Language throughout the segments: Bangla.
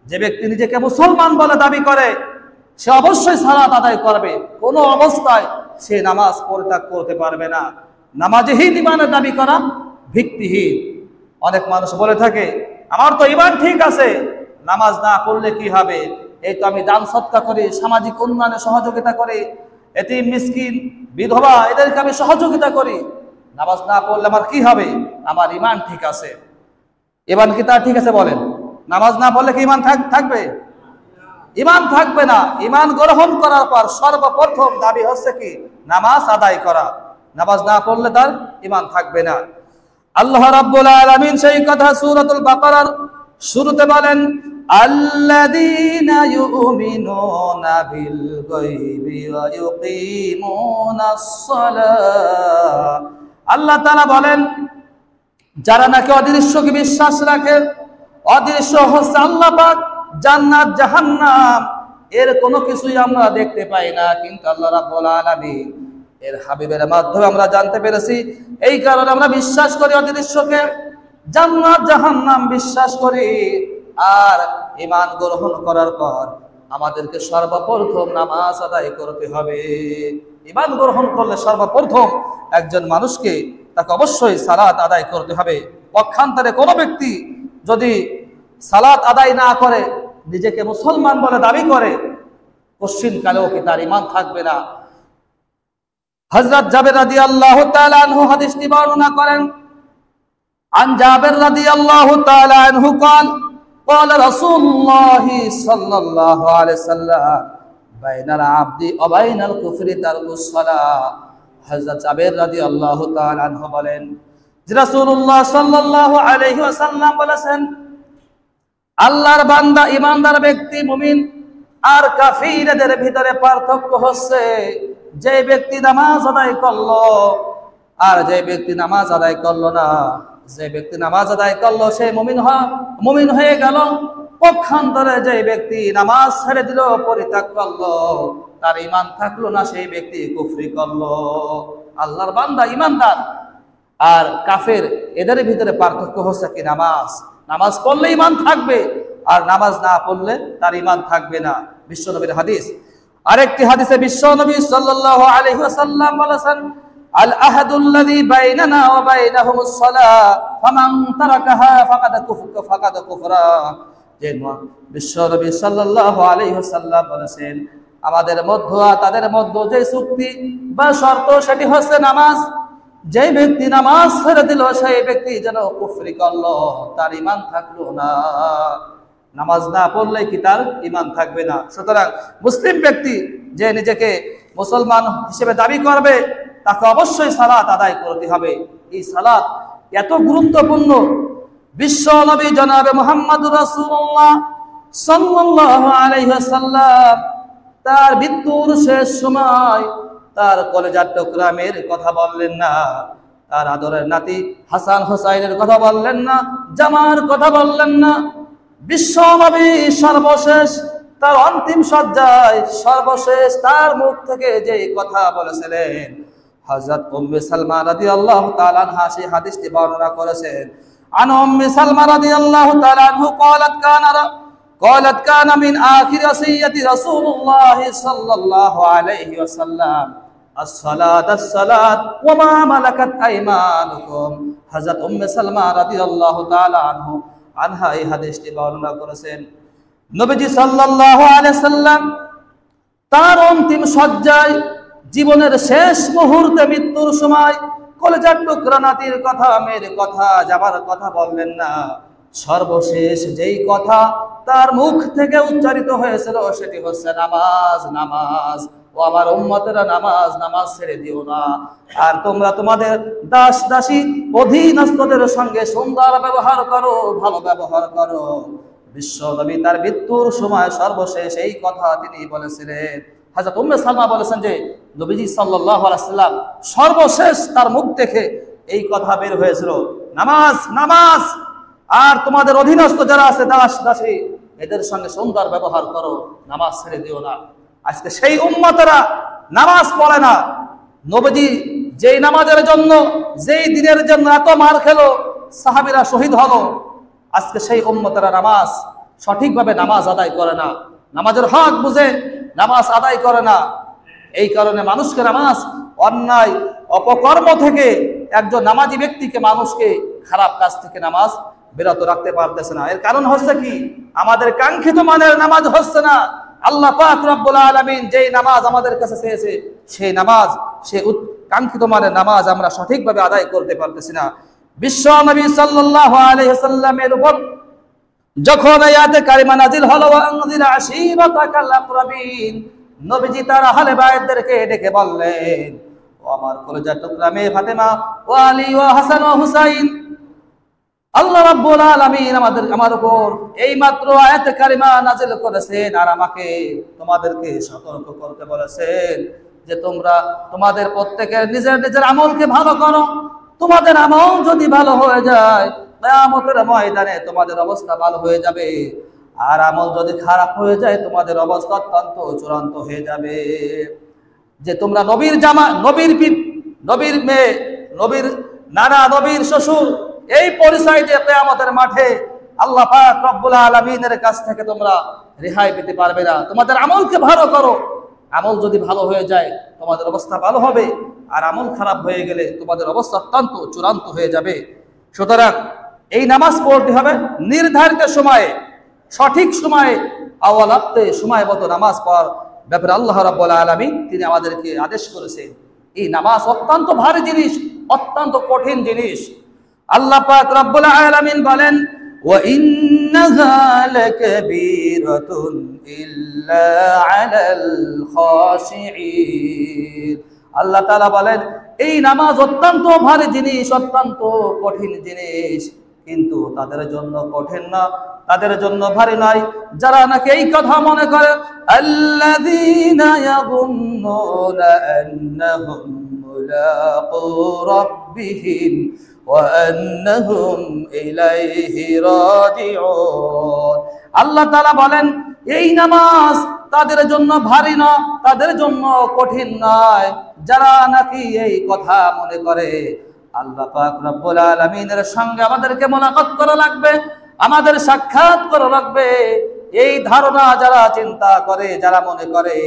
যে ব্যক্তি নিজেকে মুসলমান বলে দাবি করে সে অবশ্যই সালাত আদায় করবে, কোনো অবস্থায় সে নামাজ পরিত্যাগ করতে পারবে না। নামাজহীন ইমানের দাবি করা ভিত্তিহীন। অনেক মানুষ বলে থাকে আমার তো ইমান ঠিক আছে, নামাজ না পড়লে কি হবে, এই তো আমি দান সৎকার করি, সামাজিক উন্নয়নে সহযোগিতা করি, এতিম মিসকিন বিধবা এদেরকে আমি সহযোগিতা করি, নামাজ না পড়লে আমার কি হবে, আমার ইমান ঠিক আছে। ইমান কি তার ঠিক আছে বলেন? নামাজ না পড়লে কি ইমান থাকবে? ইমান থাকবে না। ইমান গ্রহণ করার পর সর্বপ্রথম দাবি হচ্ছে কি? নামাজ আদায় করা। নামাজ না পড়লে তার ইমান থাকবে না। আল্লাহ রাব্বুল আলামিন সেই কথা সূরাতুল বাকারার শুরুতে বলেন, আল্লাযীনা ইউমিনুনা বিল গায়বি ওয়া ইউকিমুনাস সালাহ। আল্লাহ তাআলা বলেন যারা নাকি অদৃশ্যকে বিশ্বাস রাখে, অদৃশ্য হচ্ছে আল্লাহ পাক, জান্নাত জাহান্নাম এর কোনো কিছুই আমরা দেখতে পাই না, কিন্তু আল্লাহ রাব্বুল আলামিন এর হাবিবের মাধ্যমে আমরা জানতে পেরেছি। এই কারণে আমরা বিশ্বাস করি অদৃশ্যকে, জান্নাত জাহান্নাম বিশ্বাস করি। আর ঈমান গ্রহণ করার পর আমাদেরকে সর্বপ্রথম নামাজ আদায় করতে হবে। ঈমান গ্রহণ করলে সর্বপ্রথম একজন মানুষকে তাকে অবশ্যই সালাত আদায় করতে হবে। পক্ষান্তরে কোনো ব্যক্তি যদি সালাত আদায় না করে, নিজেকে মুসলমান বলে দাবি করে, কশ্চিন কালেও কি তার ঈমান থাকবে না। হযরত জাবের রাদিয়াল্লাহু তাআলা আনহু হাদিসটি বর্ণনা করেন, আন জাবের রাদিয়াল্লাহু তাআলা আনহু قال قال رسول الله صلى الله عليه وسلم بين العبد وبين الكفر ترك الصلاة। হযরত জাবের রাদিয়াল্লাহু তাআলা আনহু বলেন যে রাসূলুল্লাহ সাল্লাল্লাহু আলাইহি ওয়াসাল্লাম বলেছেন, আল্লাহর বান্দা ঈমানদার ব্যক্তি মুমিন আর কাফিরদের ভিতরে পার্থক্য হচ্ছে যে ব্যক্তি নামাজ আদায় করলো আর যে ব্যক্তি নামাজ আদায় করলো না। যে ব্যক্তি নামাজ আদায় করলো সে মুমিন হয়ে গেল। পক্ষান্তরে যে ব্যক্তি নামাজ ছেড়ে দিল, পরিত্যাগ করলো, তার ঈমান থাকলো না, সেই ব্যক্তি কুফরি করলো। আল্লাহর বান্দা ঈমানদার আর কাফের এদের ভিতরে পার্থক্য হচ্ছে কি? নামাজ পড়লে ঈমান থাকবে, আর নামাজ না পড়লে তার ঈমান থাকবে না। বিশ্বনবীর হাদিস। আরেকটি হাদিসে বিশ্বনবী সাল্লাল্লাহু আলাইহি ওয়াসাল্লাম বলেছেন, আল আহাদুল্লাযী বাইনানা ওয়া বাইনাহুমুস সালাহ ফামান তারাকাহা ফাকাদ কুফরা। যে বিশ্বনবী সাল্লাল্লাহু আলাইহি ওয়াসাল্লাম বলেছেন, আমাদের মধ্য আর তাদের মধ্যে যে চুক্তি বা শর্ত সেটি হচ্ছে নামাজ। যে ব্যক্তি নামাজ ছেড়ে দিল সেই ব্যক্তি যেন কুফরি করলো, তার ঈমান থাকলো না। নামাজ না পড়লে কি তার ঈমান থাকবে না। সুতরাং মুসলিম ব্যক্তি যে নিজেকে মুসলমান হিসেবে দাবি করবে, তাকে অবশ্যই সালাত আদায় করতে হবে। এই সালাত এত গুরুত্বপূর্ণ, বিশ্ব নবী জনাবে মুহাম্মদুর রাসূলুল্লাহ সাল্লাল্লাহু আলাইহি ওয়াসাল্লাম তার মৃত্যুর শেষ সময় তার কলেজার টুকরা মেয়ের কথা বললেন না, তার আদরের নাতি হাসান হোসাইনের কথা বললেন না, জামার কথা বললেন না। বিশ্ব নবী সর্বশেষ তার অন্তিম সজ্জায় সর্বশেষ তার মুখ থেকে যে কথা বলেছিলেন, হযরত উম্মে সালমা রাদিয়াল্লাহু তাআলা আনহা সেই হাদিসটি বর্ণনা করেছেন। আন উম্মে সালমা রাদিয়াল্লাহু তাআলা আনহু قالت كان من آخر وصية رسول الله صلى الله عليه وسلم الصلاة وما ملكت أيمانكم। হযরত উম্মে সালমা রাদিয়াল্লাহু তাআলা আনহা এই হাদিসটি বর্ণনা করেছেন, নবীজি সাল্লাল্লাহু আলাইহি সাল্লাম তার অন্তিম সজ্জায় জীবনের শেষ মুহূর্তে মৃত্যুর সময় কলেজার টুকরা নাতির কথা, মেয়ের কথা, যাবার কথা বললেন না। সর্বশেষ যেই কথা তার মুখ থেকে উচ্চারিত হয়েছিল সেটি হচ্ছে নামাজ। ও আমার উম্মতেরা, নামাজ ছেড়ে দিও না। আর তোমরা তোমাদের দাস দাসী অধীনস্থদের সঙ্গে সুন্দর ব্যবহার করো, ভালো ব্যবহার করো। বিশ্ব নবী তার মৃত্যুর সময় সর্বশেষ এই কথা তিনি বলেছিলেন। হযরত উম্মে সালমা বলেছেন যে নবীজি সাল্লাল্লাহু আলাইহি ওয়াসাল্লাম সর্বশেষ তার মুখ থেকে এই কথা বের হয়েছিল, নামাজ। আর তোমাদের অধীনস্থ যারা আছে দাস দাসী এদের সঙ্গে সুন্দর ব্যবহার করো, নামাজ ছেড়ে দিও না। আজকে সেই উম্মতেরা নামাজ পড়ে না। নবীজি যেই নামাজের জন্য, যেই দিনের জন্য এত মার খেলো, সাহাবীরা শহীদ হলো, আজকে সেই উম্মতেরা নামাজ সঠিকভাবে নামাজ আদায় করে না, নামাজের হক বুঝে নামাজ আদায় করে না। এই কারণে মানুষকে নামাজ অন্যায় অপকর্ম থেকে, একজন নামাজি ব্যক্তিকে মানুষকে খারাপ কাজ থেকে নামাজ বিরত রাখতে পারতেছে না। এর কারণ হচ্ছে কি, আমাদের কাঙ্ক্ষিত মানের নামাজ হচ্ছে না। আল্লাহ পাক রব্বুল আলামিন যেই নামাজ আমাদের কাছে চেয়েছে, সেই নামাজ, সেই কাঙ্ক্ষিত মানের নামাজ আমরা সঠিকভাবে আদায় করতে পারতেছি না। বিশ্ব নবী সাল্লাল্লাহু আলাইহি সাল্লামের উপর যখন আয়াতে কারিমা নাজিল হলো, আনজির আশীরাতাকাল আকরাবিন, নবীজি তার আহলে বাইতদেরকে ডেকে বললেন, ও আমার কলিজার টুকরা মেয়ে ফাতেমা, ও আলী, ও হাসান, ও হুসাইন, আল্লাহ রাব্বুল আলামিন আমার উপর এই মাত্র আয়াতে কারিমা নাজিল করেছেন, আর আমাকে তোমাদেরকে সতর্ক করতে বলেছেন যে তোমরা তোমাদের প্রত্যেকের নিজের নিজের আমলকে ভালো করো। তোমাদের আমল যদি ভালো হয়ে যায়, কিয়ামতের ময়দানে তোমাদের অবস্থা ভালো হয়ে যাবে, আর আমল যদি খারাপ হয়ে যায় তোমাদের অবস্থা অত্যন্ত চূড়ান্ত হয়ে যাবে। যে তোমরা নবীর জামা, নবীর পিঠ, নবীর মেয়ে, নবীর নানা, নবীর শ্বশুর, এই পরিচয় দিয়ে কিয়ামতের মাঠে আল্লাহ পাক রব্বুল আলামিনের কাছ থেকে তোমরা রেহাই পেতে পারবে না। তোমাদের আমলকে ভালো করো, আমল যদি ভালো হয়ে যায় তোমাদের অবস্থা ভালো হবে, আর আমল খারাপ হয়ে গেলে তোমাদের অবস্থা অত্যন্ত চূড়ান্ত হয়ে যাবে। সুতরাং এই নামাজ পড়তে হবে নির্ধারিত সময়ে, সঠিক সময়ে, আওয়ালাতে সময় মতো নামাজ পড়ার ব্যাপারে আল্লাহ রাব্বুল আলামিন তিনি আমাদেরকে আদেশ করেছেন। এই নামাজ অত্যন্ত ভারী জিনিস, অত্যন্ত কঠিন জিনিস। আল্লাহ পাক রব্বুল আলামিন বলেন, ওয়া ইন্নাহা লাকাবীরাতুন ইল্লা আলাল খাশিঈন। আল্লাহ তাআলা বলেন, এই নামাজ অত্যন্ত ভারী জিনিস, অত্যন্ত কঠিন জিনিস, কিন্তু তাদের জন্য কঠিন না, তাদের জন্য ভারী নয় যারা নাকি এই কথা মনে করে, আল্লাযীনা ইয়াযুন্নুনা আন্নাহুম মুলাকু রাব্বিহিম ওয়া আন্নাহুম ইলাইহি রাজিউন। আল্লাহ তাআলা বলেন, এই নামাজ তাদের জন্য ভারী না, তাদের জন্য কঠিন নয় যারা নাকি এই কথা মনে করে আল্লাহ পাক রব্বুল আলামিনের সঙ্গে আমাদেরকে মুলাকাত করা লাগবে, আমাদের সাক্ষাৎ করা লাগবে। এই ধারণা যারা চিন্তা করে, যারা মনে করে,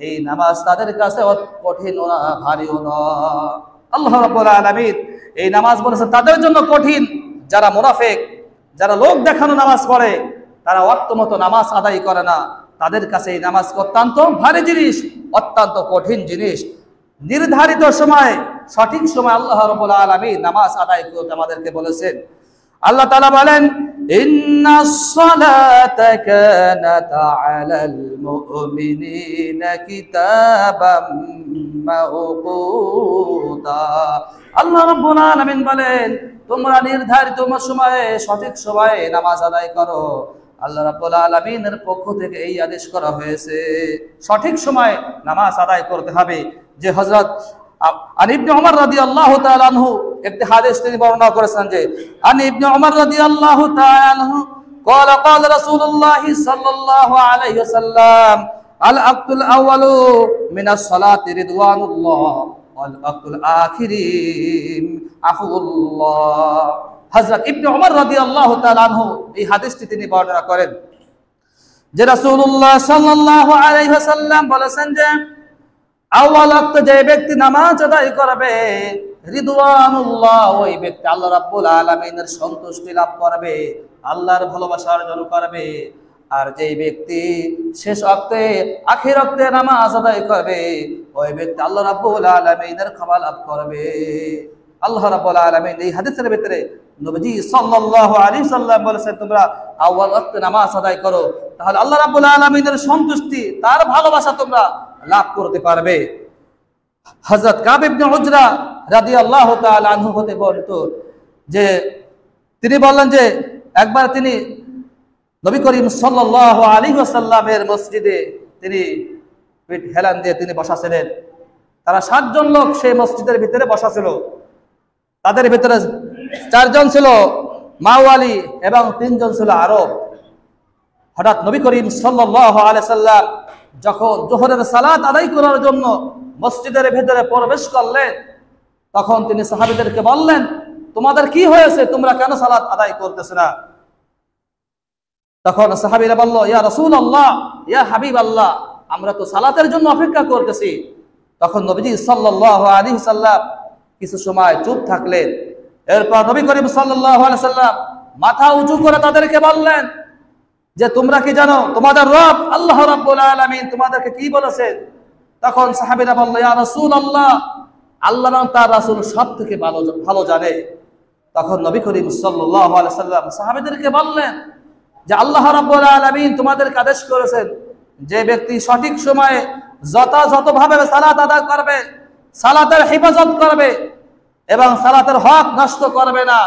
এই নামাজ তাদের কাছে কঠিনও না, ভারীও না। আল্লাহ রাব্বুল আলামিন এই নামাজ বলেছেন তাদের জন্য কঠিন, যারা মুনাফিক, যারা লোক দেখানো নামাজ পড়ে, তারা ওয়াক্ত মতো নামাজ আদায় করে না, তাদের কাছে এই নামাজ অত্যন্ত ভারী জিনিস, অত্যন্ত কঠিন জিনিস। নির্ধারিত সময়, সঠিক সময় আল্লাহ রাব্বুল আলামিন নামাজ আদায় করতে আমাদেরকে বলেছেন। আল্লাহ তাআলা বলেন, ইন্নাস সালাতা কানাত আলাল মুমিনিনা কিতাবাম মাওকুতা। আল্লাহ রাব্বুল আলামিন বলেন, তোমরা নির্ধারিত সময়ে, সঠিক সময়ে নামাজ আদায় করো। আল্লাহ রাব্বুল আলামিনের পক্ষ থেকে এই আদেশ করা হয়েছে, সঠিক সময়ে নামাজ আদায় করতে হবে। যে হযরত আন ইবনে ওমর রাদিয়াল্লাহু তাআলা আনহু একটি হাদিস তিনি বর্ণনা করেছেন যে, আন ইবনে ওমর রাদিয়াল্লাহু তাআলা আনহু قال قال رسول الله صلى الله عليه وسلم العقد الاول من الصلاه رضوان الله والعقد الاخر عفو الله। হযরত ইবনে ওমর রাদিয়াল্লাহু তাআলা আনহু এই হাদিসটি তিনি বর্ণনা করেন যে রাসূলুল্লাহ সাল্লাল্লাহু আলাইহি ওয়াসাল্লাম বলেছেন যে, আউয়াল ওয়াক্ত যে ব্যক্তি নামাজ আদায় করবে, রিদওয়ানুল্লাহ, ওই ব্যক্তি আল্লাহ রাব্বুল আলামিনের সন্তুষ্টি লাভ করবে, আল্লাহর ভালোবাসা অর্জন করবে। আর যে ব্যক্তি শেষ ওয়াক্তে, আখির ওয়াক্তে নামাজ আদায় করবে, ওই ব্যক্তি আল্লাহ রাব্বুল আলামিনের ক্ষমা লাভ করবে। আল্লাহ রাব্বুল আলামিন এই হাদিসের ভিতরে নবীজি সাল্লাল্লাহু আলাইহি সাল্লাম বলেছেন, তোমরা আউয়াল ওয়াক্তে নামাজ আদায় করো, তাহলে আল্লাহ রাব্বুল আলামিনের সন্তুষ্টি, তার ভালোবাসা তোমরা লাভ করতে পারবে। হযরত কাব ইবনে উজরা রাদিয়াল্লাহু তাআলা আনহু হতে বর্ণিত যে তিনি বললেন যে একবার তিনি নবী করিম সাল্লাল্লাহু আলাইহি ওয়াসাল্লামের মসজিদে তিনি পিঠ হেলান দিয়ে তিনি বসা ছিলেন। তারা 7 জন লোক সেই মসজিদের ভিতরে বসা ছিল। তাদের ভিতরে 4 জন ছিল মাওয়ালি এবং 3 জন ছিল আরব। হঠাৎ নবী করিম সাল্লাল্লাহু আলাইহি সাল্লাম যখন যোহরের সালাত আদায় করার জন্য মসজিদের ভিতরে প্রবেশ করলেন, তখন তিনি সাহাবীদেরকে বললেন, তোমাদের কি হয়েছে, তোমরা কেন সালাত আদায় করতেছ না? তখন সাহাবীরা বলল, ইয়া রাসূলুল্লাহ, ইয়া হাবিবাল্লাহ, আমরা তো সালাতের জন্য অপেক্ষা করতেছি। তখন নবীজি সাল্লাল্লাহু আলাইহি ওয়াসাল্লাম কিছু সময় চুপ থাকলেন। এরপর নবী করিম সাল্লাল্লাহু আলাইহি ওয়াসাল্লাম মাথা উঁচু করে তাদেরকে বললেন যে তোমরা কি জানো তোমাদের রব আল্লাহ রাব্বুল আলামিন তোমাদেরকে কি বলেছেন? তখন সাহাবীরা বলল, ইয়া রাসূলুল্লাহ, আল্লাহ এবং তার রাসূল সব থেকে ভালো জানে। তখন নবী করিম সাল্লাল্লাহু আলাইহি ওয়াসাল্লাম সাহাবীদেরকে বললেন যে আল্লাহ রাব্বুল আলামিন তোমাদেরকে আদেশ করেছেন যে ব্যক্তি সঠিক সময়ে যথাযথভাবে সালাত আদায় করবে, সালাতের হেফাজত করবে এবং সালাতের হক নষ্ট করবে না,